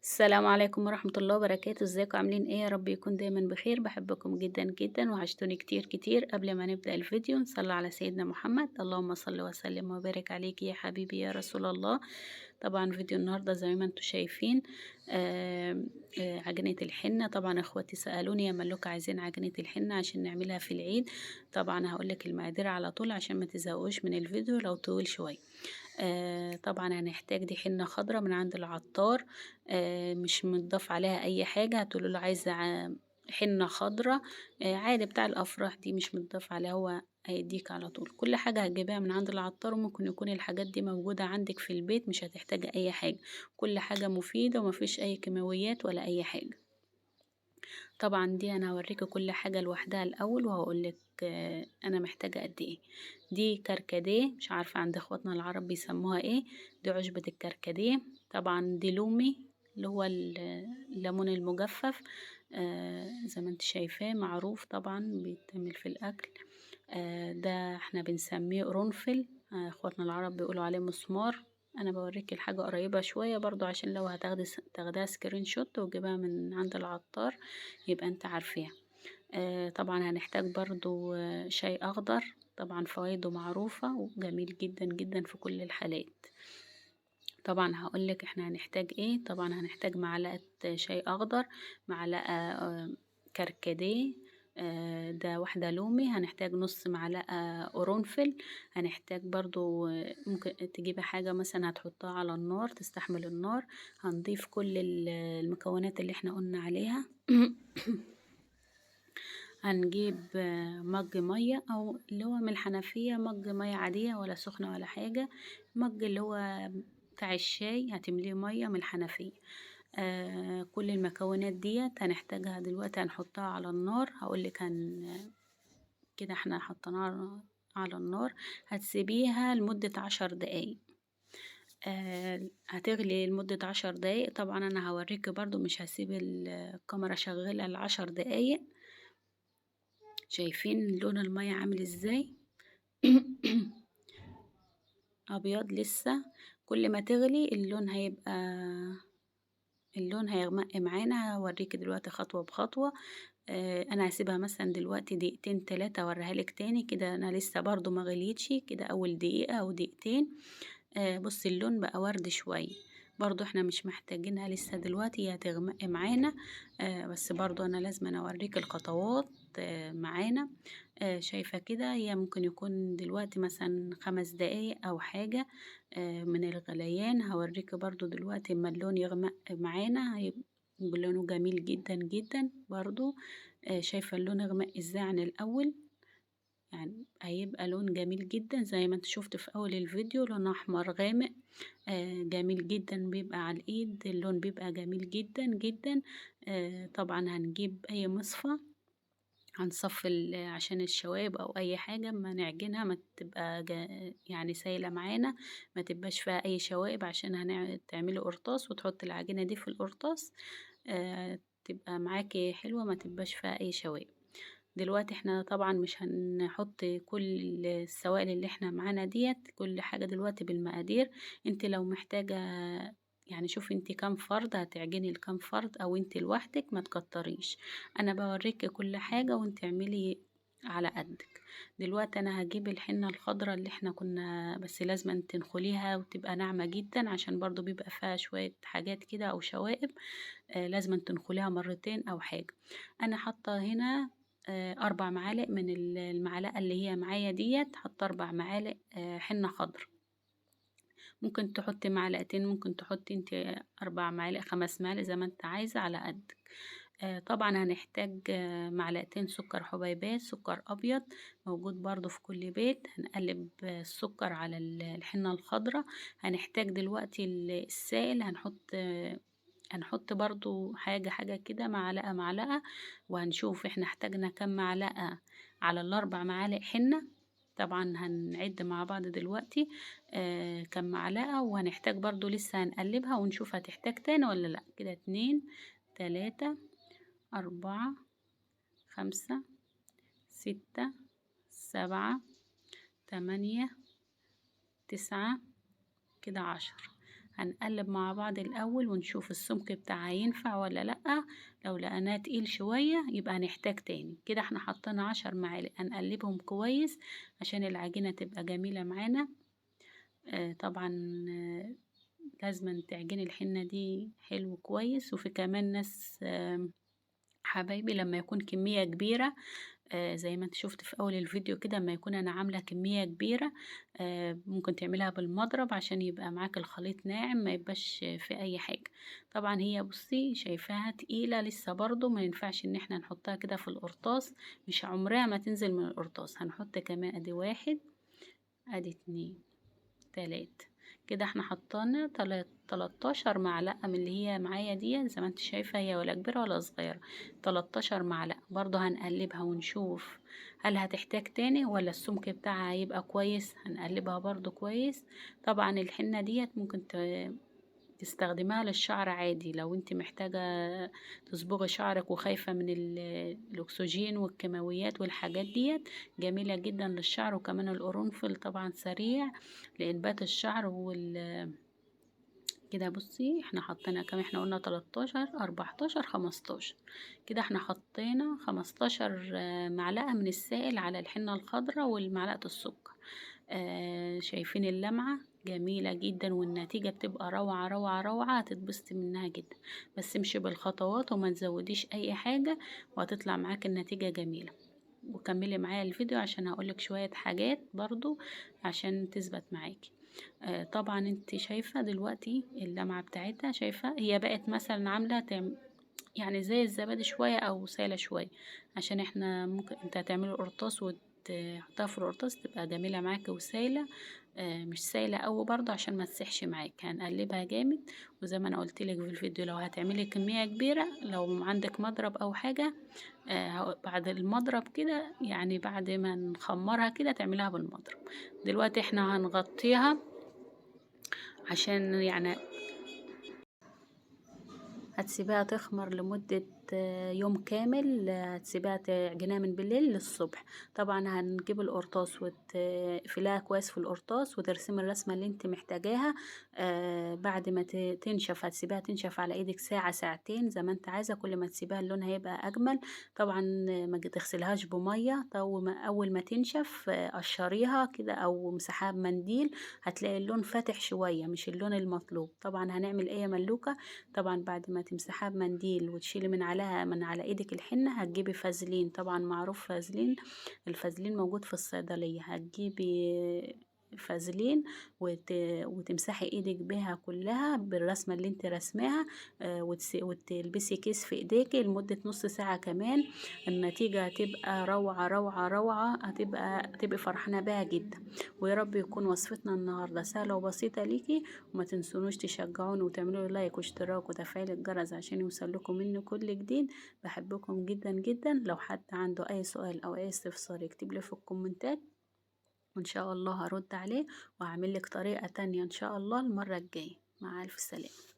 السلام عليكم ورحمة الله وبركاته، ازيكم عاملين ايه؟ يا رب يكون دايما بخير. بحبكم جدا جدا وعشتوني كتير كتير. قبل ما نبدأ الفيديو نصلي على سيدنا محمد. اللهم صل وسلم وبارك عليك يا حبيبي يا رسول الله. طبعا فيديو النهاردة زي ما انتم شايفين عجينة الحنة. طبعا اخواتي سألوني يا ملوك عايزين عجينة الحنة عشان نعملها في العيد. طبعا هقولك المقادير على طول عشان ما تزهقوش من الفيديو لو طويل شوية. طبعا هنحتاج دي حنة خضرة من عند العطار. مش متضاف عليها اي حاجة. هتقولوا له عايزة حنة خضرة عادي بتاع الافراح، دي مش متضاف عليها، هو هيديك على طول. كل حاجة هتجيبها من عند العطار، وممكن يكون الحاجات دي موجودة عندك في البيت، مش هتحتاج اي حاجة. كل حاجة مفيدة ومفيش اي كيماويات ولا اي حاجة. طبعا دي انا هوريكي كل حاجة لوحدها الاول وهقولك انا محتاجة قد ايه. دي كركديه، مش عارفة عند اخواتنا العرب بيسموها ايه. دي عشبة الكركديه. طبعا دي لومي اللي هو الليمون المجفف. زي ما انت شايفاه معروف طبعا بيتعمل في الاكل. ده احنا بنسميه قرنفل. اخواتنا العرب بيقولوا عليه مسمار. انا بوريك الحاجة قريبة شوية برضو عشان لو تاخدها سكرين شوت وتجيبها من عند العطار يبقى انت عارفيها. طبعا هنحتاج برضو شاي اخضر. طبعا فوائده معروفة وجميل جدا جدا في كل الحالات. طبعا هقولك احنا هنحتاج ايه. طبعا هنحتاج معلقة شاي اخضر، معلقة كركديه، ده واحدة لومي. هنحتاج نص معلقة قرنفل. هنحتاج برضو ممكن تجيبي حاجة مثلا هتحطها على النار تستحمل النار. هنضيف كل المكونات اللي احنا قلنا عليها. هنجيب مج مية او اللي هو من الحنفية، مج مية عادية ولا سخنة ولا حاجة. مج اللي هو بتاع الشاي هتمليه مية من الحنفية. كل المكونات ديت هنحتاجها دلوقتي هنحطها على النار. هقولك كده احنا حطيناها على النار. هتسيبيها لمدة 10 دقايق. هتغلي لمدة 10 دقايق. طبعا انا هوريك برضو مش هسيب الكاميرا شغالة ل10 دقايق. شايفين لون المية عامل ازاي؟ ابيض لسه. كل ما تغلي اللون هيغمق معانا. هوريك دلوقتي خطوة بخطوة. انا هسيبها مثلا دلوقتي دقيقتين 3 اوريها لك تاني. كده انا لسه برضو ما غليتش. كده اول دقيقة او دقيقتين. بصي اللون بقى ورد شوية. برضو احنا مش محتاجينها لسه دلوقتي، هي هتغمق معانا. بس برضو انا لازم اوريك الخطوات معانا. شايفة كده هي ممكن يكون دلوقتي مثلا 5 دقايق او حاجة من الغليان. هوريك برضو دلوقتي اما اللون يغمق معانا هيبقى لونه جميل جدا جدا برضو. شايفة اللون غمق ازاي عن الاول؟ يعني هيبقى لون جميل جدا زي ما انت شفت في اول الفيديو، لون احمر غامق. جميل جدا بيبقى على الايد، اللون بيبقى جميل جدا جدا. طبعا هنجيب اي مصفى هنصفي عشان الشوائب او اي حاجة ما نعجنها ما تبقى يعني سايلة معانا، ما تبقاش فيها اي شوائب عشان تعملي قرطاس وتحط العجينة دي في القرطاس. تبقى معاكي حلوة ما تبقاش فيها اي شوائب. دلوقتي احنا طبعا مش هنحط كل السوائل اللي احنا معانا ديت، كل حاجة دلوقتي بالمقادير. انت لو محتاجة يعني شوفي انت كام فرد هتعجني لكام فرد، او انت لوحدك ما تكتريش. انا بوريك كل حاجة وانت اعملي على قدك. دلوقتي انا هجيب الحنة الخضراء اللي احنا كنا، بس لازم أن تنخليها وتبقى ناعمة جدا عشان برضو بيبقى فيها شوية حاجات كده او شوائب. لازم أن تنخليها مرتين او حاجة. انا حاطة هنا 4 معالق من المعلقة اللي هي معايا ديت. حط 4 معالق حنة خضر. ممكن تحطي معلقتين، ممكن تحطي انت 4 معالق 5 معالق زي ما انت عايزة على قدك. طبعا هنحتاج معلقتين سكر حبيبات، سكر ابيض موجود برضو في كل بيت. هنقلب السكر على الحنة الخضراء. هنحتاج دلوقتي السائل. هنحط برضو حاجة حاجة كده، معلقة معلقة. وهنشوف احنا احتاجنا كم معلقة على ال4 معالق حنة. طبعا هنعد مع بعض دلوقتي كم معلقة. وهنحتاج برضو لسه هنقلبها ونشوف هتحتاج تاني ولا لا. كده 2 3 4 5 6 7 8 9 كده 10. هنقلب مع بعض الأول ونشوف السمك بتاعها ينفع ولا لأ. لو لقيناه تقيل شوية يبقى هنحتاج تاني. كده احنا حطينا 10 معالق، هنقلبهم كويس عشان العجينة تبقى جميلة معانا. طبعا لازم تعجني الحنة دي حلو كويس. وفي كمان ناس حبايبي لما يكون كمية كبيرة، زي ما انت شفت في اول الفيديو كده، لما يكون انا عاملة كمية كبيرة ممكن تعملها بالمضرب عشان يبقى معاك الخليط ناعم، ما يبقاش في اي حاجة. طبعا هي بصي شايفاها تقيلة لسه، برضو ما ينفعش ان احنا نحطها كده في القرطاس، مش عمرها ما تنزل من القرطاس. هنحط كمان ادي 1 ادي 2 3. كده احنا حطينا 13 معلقة من اللي هي معايا دي، زي ما انت شايفة هي ولا كبيرة ولا صغيرة. 13 معلقة. برضو هنقلبها ونشوف هل هتحتاج تاني ولا السمك بتاعها هيبقى كويس. هنقلبها برضو كويس. طبعا الحنة ديت ممكن تستخدمها للشعر عادي، لو انت محتاجة تصبغي شعرك وخايفة من الأكسجين والكيماويات والحاجات ديت، جميلة جدا للشعر. وكمان القرنفل طبعا سريع لإنبات الشعر كده بصي احنا حطينا كم، احنا قلنا 13 14 15. كده احنا حطينا 15 معلقة من السائل على الحنة الخضراء والمعلقة السكر. شايفين اللمعة جميلة جدا، والنتيجة بتبقى روعة روعة روعة، هتتبسطي منها جدا. بس امشي بالخطوات وما تزوديش اي حاجة، وهتطلع معاك النتيجة جميلة. وكملي معايا الفيديو عشان هقولك شوية حاجات برضو عشان تثبت معاكي. طبعا انت شايفة دلوقتي اللمعة بتاعتها، شايفة هي بقت مثلا عاملة يعني زي الزبادي شوية او سايلة شوية، عشان احنا ممكن انت هتعملي قرطاس وتحطها في القرطاس تبقى جميلة معاكي وسايلة. مش سايلة قوي برضو عشان ما تسيحش معاك. هنقلبها جامد. وزي ما انا قلتلك في الفيديو، لو هتعملي كمية كبيرة، لو عندك مضرب او حاجة، بعد المضرب كده، يعني بعد ما نخمرها كده تعملها بالمضرب. دلوقتي احنا هنغطيها عشان يعني هتسيبها تخمر لمدة يوم كامل. هتسيبها تعجنها من بالليل للصبح. طبعا هنجيب القرطاس وتقفلها كويس في القرطاس وترسمي الرسمة اللي انت محتاجاها. بعد ما تنشف هتسيبها تنشف على ايدك ساعة ساعتين زي ما انت عايزة. كل ما تسيبها اللون هيبقى اجمل. طبعا ما تغسلهاش بمية. اول ما تنشف قشريها كده او مسحها بمنديل، هتلاقي اللون فاتح شوية مش اللون المطلوب. طبعا هنعمل ايه يا ملوكة؟ طبعا بعد ما تمسحها بمنديل وتشيلي من على ايدك الحنة، هتجيبي فازلين. طبعا معروف فازلين، الفازلين موجود في الصيدلية. هتجيبي فازلين وتمسحي ايدك بيها كلها بالرسمة اللي انت رسماها. وتلبسي كيس في ايديك لمدة نص ساعة كمان. النتيجة هتبقى روعة روعة روعة، هتبقي فرحانة بها جدا. ويا رب يكون وصفتنا النهاردة سهلة وبسيطة ليكي. وما تنسونوش تشجعوني وتعملوا لايك واشتراك وتفعيل الجرس عشان يوصلكم مني كل جديد. بحبكم جدا جدا. لو حد عنده اي سؤال او اي استفسار يكتب لي في الكومنتات، وان شاء الله هرد عليه، وهعمل لك طريقة تانية ان شاء الله المرة الجاية. مع الف سلامة.